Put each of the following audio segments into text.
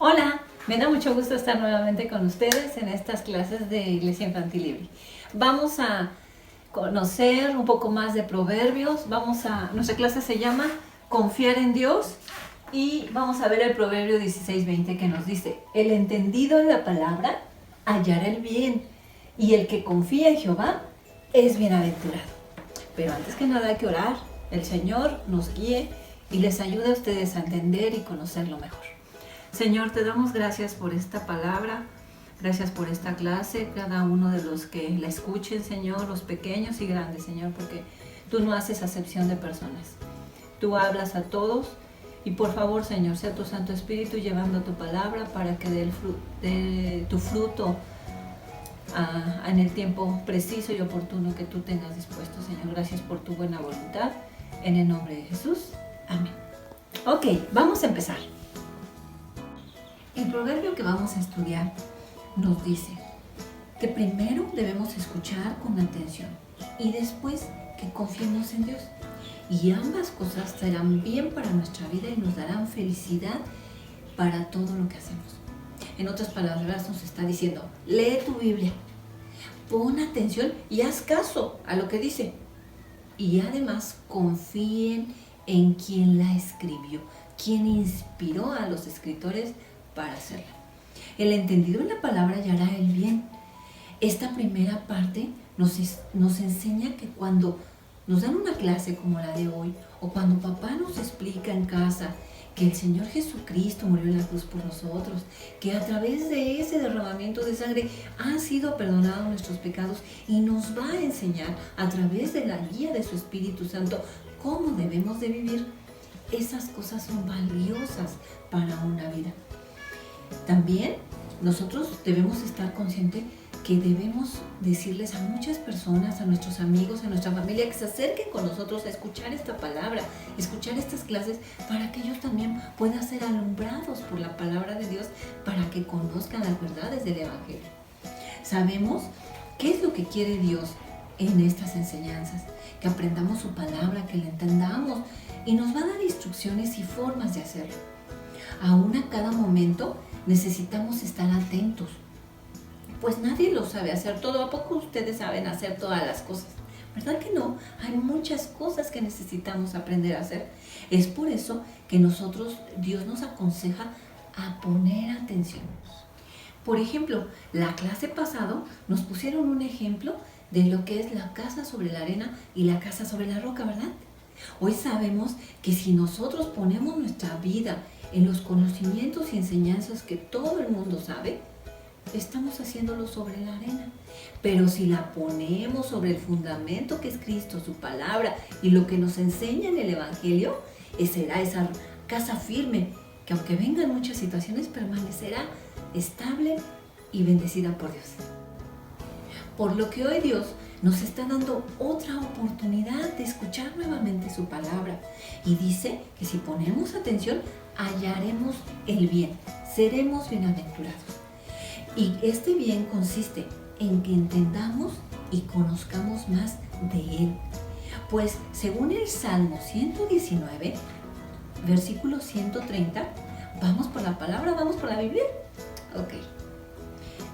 Hola, me da mucho gusto estar nuevamente con ustedes en estas clases de Iglesia Infantil Libre. Vamos a conocer un poco más de proverbios. Nuestra clase se llama Confiar en Dios y vamos a ver el proverbio 16:20 que nos dice: el entendido en la palabra hallará el bien, y el que confía en Jehová es bienaventurado. Pero antes que nada hay que orar, el Señor nos guíe y les ayude a ustedes a entender y conocerlo mejor. Señor, te damos gracias por esta palabra, gracias por esta clase, cada uno de los que la escuchen, Señor, los pequeños y grandes, Señor, porque tú no haces acepción de personas. Tú hablas a todos y por favor, Señor, sea tu Santo Espíritu llevando tu palabra para que dé tu fruto en el tiempo preciso y oportuno que tú tengas dispuesto, Señor. Gracias por tu buena voluntad. En el nombre de Jesús. Amén. Ok, vamos a empezar. El proverbio que vamos a estudiar nos dice que primero debemos escuchar con atención y después que confiemos en Dios. Y ambas cosas serán bien para nuestra vida y nos darán felicidad para todo lo que hacemos. En otras palabras nos está diciendo: lee tu Biblia, pon atención y haz caso a lo que dice. Y además confíen en quien la escribió, quien inspiró a los escritores para hacerla. El entendido en la palabra hallará el bien. Esta primera parte nos enseña que cuando nos dan una clase como la de hoy, o cuando papá nos explica en casa que el Señor Jesucristo murió en la cruz por nosotros, que a través de ese derramamiento de sangre han sido perdonados nuestros pecados y nos va a enseñar a través de la guía de su Espíritu Santo cómo debemos de vivir, esas cosas son valiosas para una vida. También nosotros debemos estar conscientes que debemos decirles a muchas personas, a nuestros amigos, a nuestra familia, que se acerquen con nosotros a escuchar esta palabra, escuchar estas clases, para que ellos también puedan ser alumbrados por la palabra de Dios, para que conozcan las verdades del Evangelio. Sabemos qué es lo que quiere Dios en estas enseñanzas, que aprendamos su palabra, que la entendamos, y nos va a dar instrucciones y formas de hacerlo. Aún a cada momento necesitamos estar atentos, pues nadie lo sabe hacer todo. ¿A poco ustedes saben hacer todas las cosas? ¿Verdad que no? Hay muchas cosas que necesitamos aprender a hacer. Es por eso que Dios nos aconseja a poner atención. Por ejemplo, la clase pasada nos pusieron un ejemplo de lo que es la casa sobre la arena y la casa sobre la roca, ¿verdad? Hoy sabemos que si nosotros ponemos nuestra vida en los conocimientos y enseñanzas que todo el mundo sabe, estamos haciéndolo sobre la arena. Pero si la ponemos sobre el fundamento que es Cristo, su palabra y lo que nos enseña en el Evangelio, será esa casa firme que, aunque vengan muchas situaciones, permanecerá estable y bendecida por Dios. Por lo que hoy Dios nos está dando otra oportunidad de escuchar nuevamente su palabra, y dice que si ponemos atención hallaremos el bien, seremos bienaventurados. Y este bien consiste en que entendamos y conozcamos más de Él. Pues según el Salmo 119, versículo 130, vamos por la palabra, vamos por la Biblia. Ok.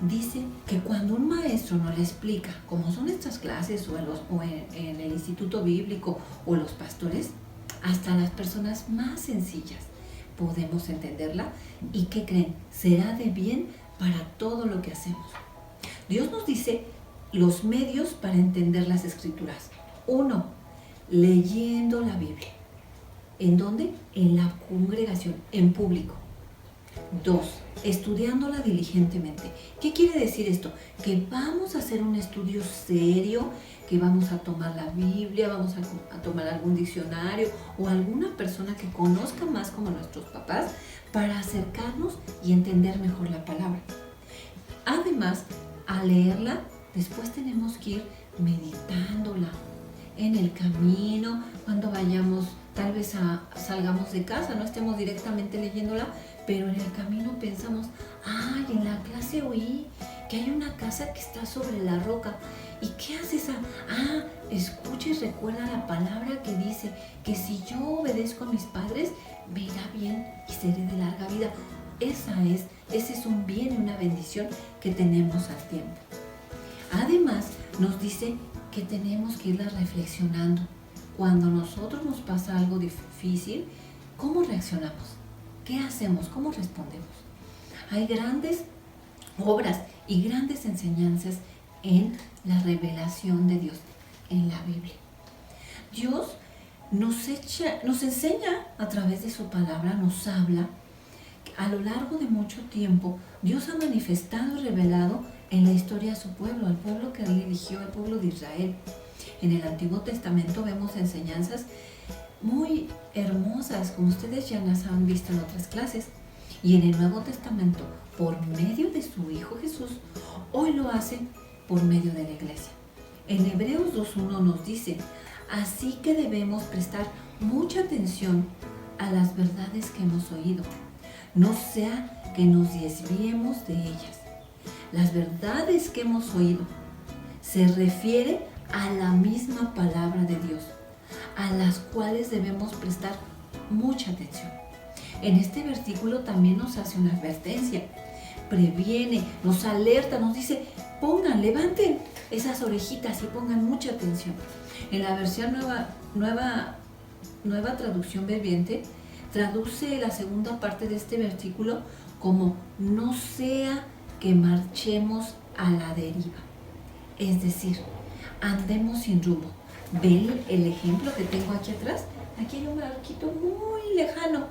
Dice que cuando un maestro no le explica, como son estas clases o en el instituto bíblico o los pastores, hasta las personas más sencillas podemos entenderla. ¿Y qué creen? Será de bien para todo lo que hacemos. Dios nos dice los medios para entender las Escrituras. 1. Leyendo la Biblia. ¿En dónde? En la congregación, en público. 2. Estudiándola diligentemente. ¿Qué quiere decir esto? Que vamos a hacer un estudio serio, que vamos a tomar la Biblia, vamos a tomar algún diccionario o alguna persona que conozca más, como nuestros papás, para acercarnos y entender mejor la palabra. Además, al leerla, después tenemos que ir meditándola en el camino, cuando vayamos, tal vez salgamos de casa, no estemos directamente leyéndola, pero en el camino pensamos: ay, en la clase oí que hay una casa que está sobre la roca. ¿Y qué hace esa? Escucha y recuerda la palabra que dice que si yo obedezco a mis padres, me irá bien y seré de larga vida. Ese es un bien y una bendición que tenemos al tiempo. Además, nos dice que tenemos que irla reflexionando. Cuando a nosotros nos pasa algo difícil, ¿cómo reaccionamos? ¿Qué hacemos? ¿Cómo respondemos? Hay grandes obras y grandes enseñanzas en la revelación de Dios, en la Biblia. Dios nos enseña a través de su palabra, nos habla. A lo largo de mucho tiempo, Dios ha manifestado y revelado en la historia a su pueblo, al pueblo que Él eligió, al pueblo de Israel. En el Antiguo Testamento vemos enseñanzas muy hermosas, como ustedes ya las han visto en otras clases. Y en el Nuevo Testamento, por medio de su Hijo Jesús, hoy lo hace por medio de la Iglesia. En Hebreos 2:1 nos dice: así que debemos prestar mucha atención a las verdades que hemos oído, no sea que nos desviemos de ellas. Las verdades que hemos oído se refiere a la misma palabra de Dios, a las cuales debemos prestar mucha atención. En este versículo también nos hace una advertencia, previene, nos alerta, nos dice: levanten esas orejitas y pongan mucha atención. En la versión nueva traducción viviente, traduce la segunda parte de este versículo como: no sea que marchemos a la deriva. Es decir, andemos sin rumbo. ¿Ven el ejemplo que tengo aquí atrás? Aquí hay un barquito muy lejano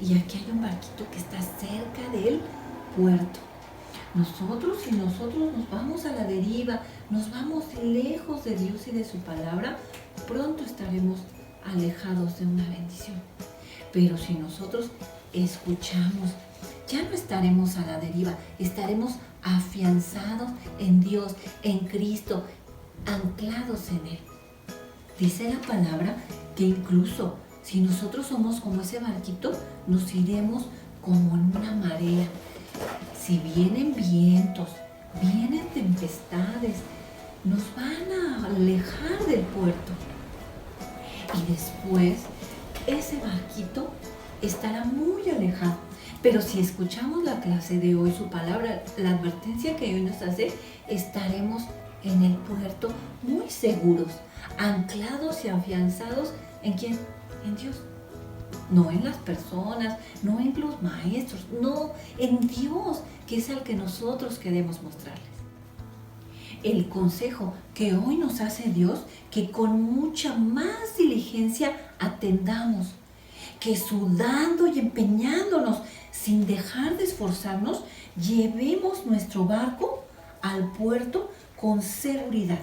y aquí hay un barquito que está cerca del puerto. Si nosotros nos vamos a la deriva, nos vamos lejos de Dios y de su palabra, pronto estaremos alejados de una bendición. Pero si nosotros escuchamos, ya no estaremos a la deriva, estaremos afianzados en Dios, en Cristo, anclados en Él. Dice la palabra que incluso si nosotros somos como ese barquito, nos iremos como en una marea. Si vienen vientos, vienen tempestades, nos van a alejar del puerto. Y después, ese barquito estará muy alejado. Pero si escuchamos la clase de hoy, su palabra, la advertencia que hoy nos hace, estaremos en el puerto muy seguros, anclados y afianzados. ¿En quién? En Dios. No en las personas, no en los maestros, no, en Dios, que es al que nosotros queremos mostrarles. El consejo que hoy nos hace Dios, que con mucha más diligencia atendamos, que sudando y empeñándonos, sin dejar de esforzarnos, llevemos nuestro barco al puerto con seguridad.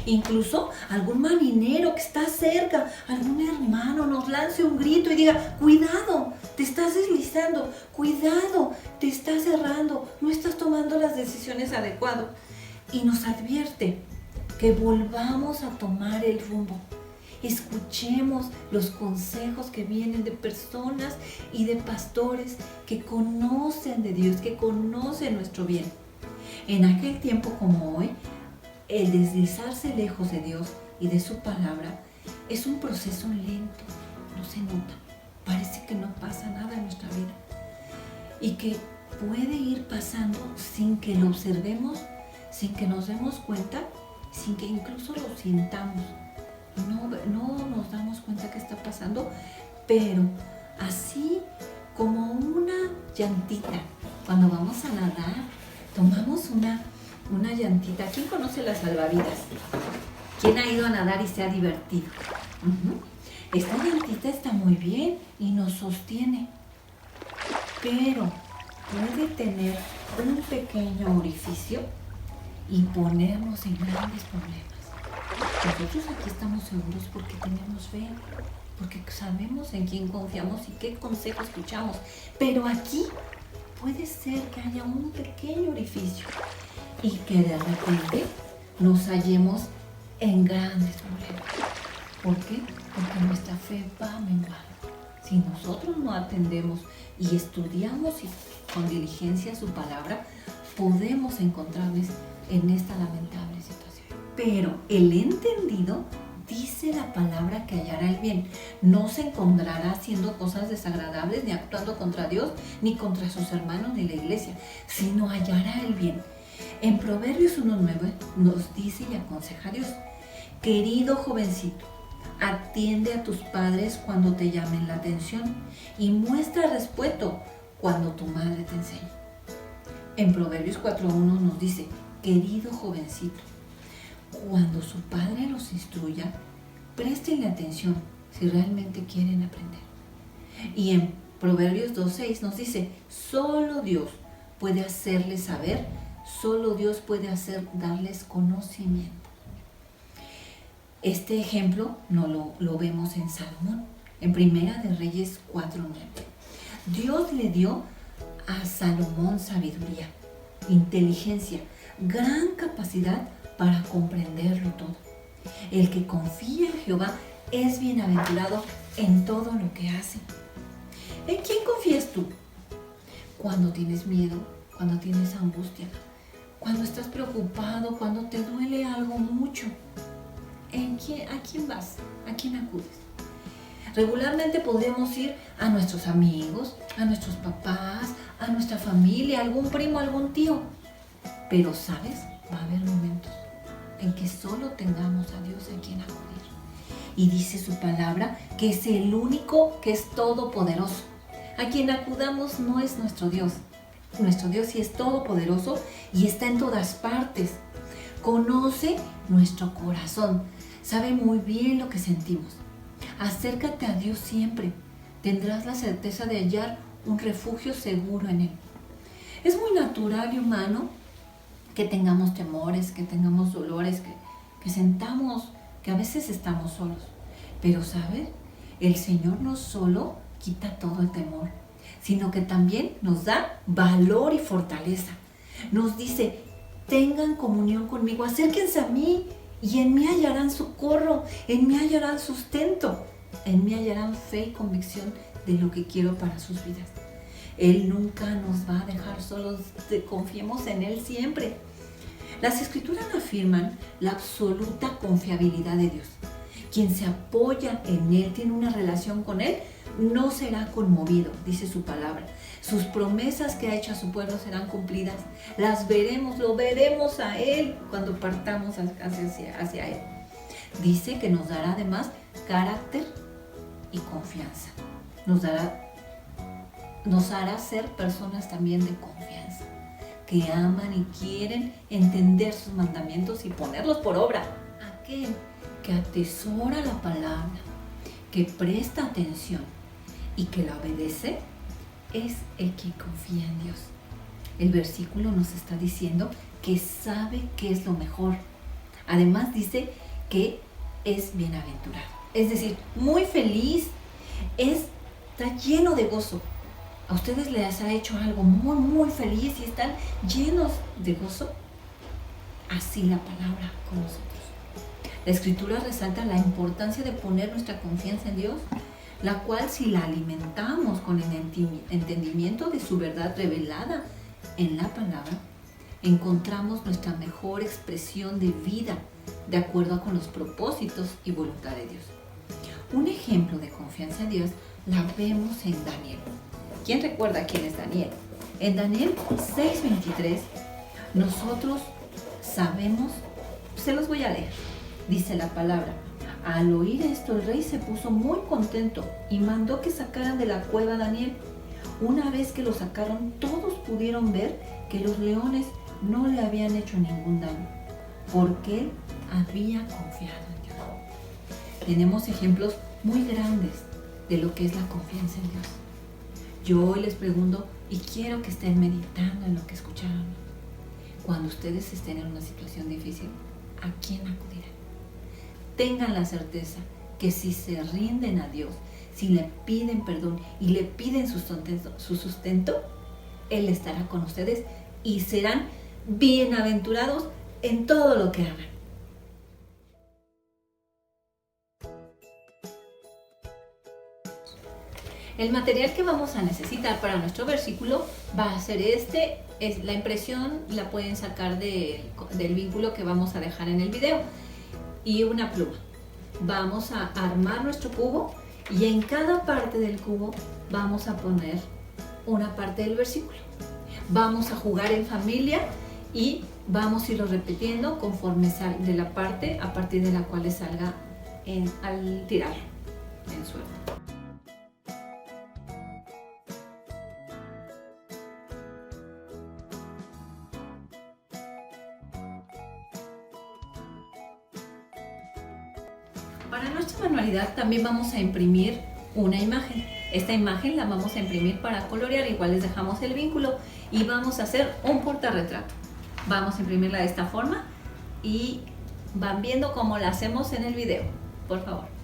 Incluso algún marinero que está cerca, algún hermano nos lance un grito y diga: cuidado, te estás deslizando, cuidado, te estás errando, no estás tomando las decisiones adecuadas. Y nos advierte que volvamos a tomar el rumbo. Escuchemos los consejos que vienen de personas y de pastores que conocen de Dios, que conocen nuestro bien. En aquel tiempo como hoy, el deslizarse lejos de Dios y de su palabra es un proceso lento, no se nota, parece que no pasa nada en nuestra vida y que puede ir pasando sin que lo observemos, sin que nos demos cuenta, sin que incluso lo sintamos. No nos damos cuenta que está pasando, pero así como una llantita, cuando vamos a nadar, tomamos una llantita. ¿Quién conoce las salvavidas? ¿Quién ha ido a nadar y se ha divertido? Esta llantita está muy bien y nos sostiene, pero puede tener un pequeño orificio y ponernos en grandes problemas. Nosotros aquí estamos seguros porque tenemos fe, porque sabemos en quién confiamos y qué consejo escuchamos, pero aquí puede ser que haya un pequeño orificio y que de repente nos hallemos en grandes problemas. ¿Por qué? Porque nuestra fe va menguando. Si nosotros no atendemos y estudiamos con diligencia su palabra, podemos encontrarnos en esta lamentable situación. Pero el entendido dice la palabra que hallará el bien. No se encontrará haciendo cosas desagradables, ni actuando contra Dios, ni contra sus hermanos, ni la iglesia, sino hallará el bien. En Proverbios 1:9 nos dice y aconseja a Dios: querido jovencito, atiende a tus padres cuando te llamen la atención y muestra respeto cuando tu madre te enseñe. En Proverbios 4:1 nos dice: querido jovencito, cuando su padre los instruya, préstenle atención si realmente quieren aprender. Y en Proverbios 2:6 nos dice: solo Dios puede hacerles saber, solo Dios puede darles conocimiento. Este ejemplo lo vemos en Salomón, en Primera de Reyes 4:9. Dios le dio a Salomón sabiduría, inteligencia, gran capacidad para comprenderlo todo. El que confía en Jehová es bienaventurado en todo lo que hace. ¿En quién confías tú? Cuando tienes miedo, cuando tienes angustia, cuando estás preocupado, cuando te duele algo mucho. ¿A quién vas? ¿A quién acudes? Regularmente podríamos ir a nuestros amigos, a nuestros papás, a nuestra familia, a algún primo, a algún tío. Pero, ¿sabes? Va a haber momentos en que solo tengamos a Dios a quien acudir. Y dice su palabra que es el único que es todopoderoso. A quien acudamos no es nuestro Dios. Nuestro Dios sí es todopoderoso y está en todas partes. Conoce nuestro corazón, sabe muy bien lo que sentimos. Acércate a Dios siempre. Tendrás la certeza de hallar un refugio seguro en Él. Es muy natural y humano que tengamos temores, que tengamos dolores, que sentamos que a veces estamos solos. Pero, ¿sabes? El Señor no solo quita todo el temor, sino que también nos da valor y fortaleza. Nos dice: tengan comunión conmigo, acérquense a mí y en mí hallarán socorro, en mí hallarán sustento, en mí hallarán fe y convicción de lo que quiero para sus vidas. Él nunca nos va a dejar solos, confiemos en Él siempre. Las Escrituras afirman la absoluta confiabilidad de Dios. Quien se apoya en Él, tiene una relación con Él, no será conmovido, dice su palabra. Sus promesas que ha hecho a su pueblo serán cumplidas. Las veremos, lo veremos a Él cuando partamos hacia Él. Dice que nos dará además carácter y confianza. Nos hará ser personas también de confianza, que aman y quieren entender sus mandamientos y ponerlos por obra. Aquel que atesora la palabra, que presta atención y que la obedece, es el que confía en Dios. El versículo nos está diciendo que sabe qué es lo mejor. Además dice que es bienaventurado. Es decir, muy feliz, está lleno de gozo. ¿A ustedes les ha hecho algo muy, muy feliz y están llenos de gozo? Así la palabra con nosotros. La Escritura resalta la importancia de poner nuestra confianza en Dios, la cual, si la alimentamos con el entendimiento de su verdad revelada en la palabra, encontramos nuestra mejor expresión de vida de acuerdo con los propósitos y voluntad de Dios. Un ejemplo de confianza en Dios la vemos en Daniel. ¿Quién recuerda quién es Daniel? En Daniel 6:23 nosotros sabemos, se los voy a leer, dice la palabra: al oír esto el rey se puso muy contento y mandó que sacaran de la cueva a Daniel. Una vez que lo sacaron, todos pudieron ver que los leones no le habían hecho ningún daño, porque él había confiado en Dios. Tenemos ejemplos muy grandes de lo que es la confianza en Dios. Yo hoy les pregunto y quiero que estén meditando en lo que escucharon. Cuando ustedes estén en una situación difícil, ¿a quién acudirán? Tengan la certeza que si se rinden a Dios, si le piden perdón y le piden su sustento, Él estará con ustedes y serán bienaventurados en todo lo que hagan. El material que vamos a necesitar para nuestro versículo va a ser la impresión la pueden sacar del vínculo que vamos a dejar en el video, y una pluma. vamos a armar nuestro cubo y en cada parte del cubo vamos a poner una parte del versículo. Vamos a jugar en familia y vamos a irlo repitiendo conforme sale de la parte a partir de la cual le salga al tirar en suerte. Para nuestra manualidad también vamos a imprimir una imagen. Esta imagen la vamos a imprimir para colorear, igual les dejamos el vínculo y vamos a hacer un portarretrato. Vamos a imprimirla de esta forma y van viendo cómo la hacemos en el video, por favor.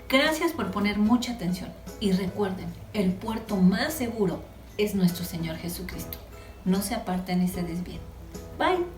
Gracias por poner mucha atención y recuerden, el puerto más seguro es nuestro Señor Jesucristo. No se aparten ni se desvíen. Bye.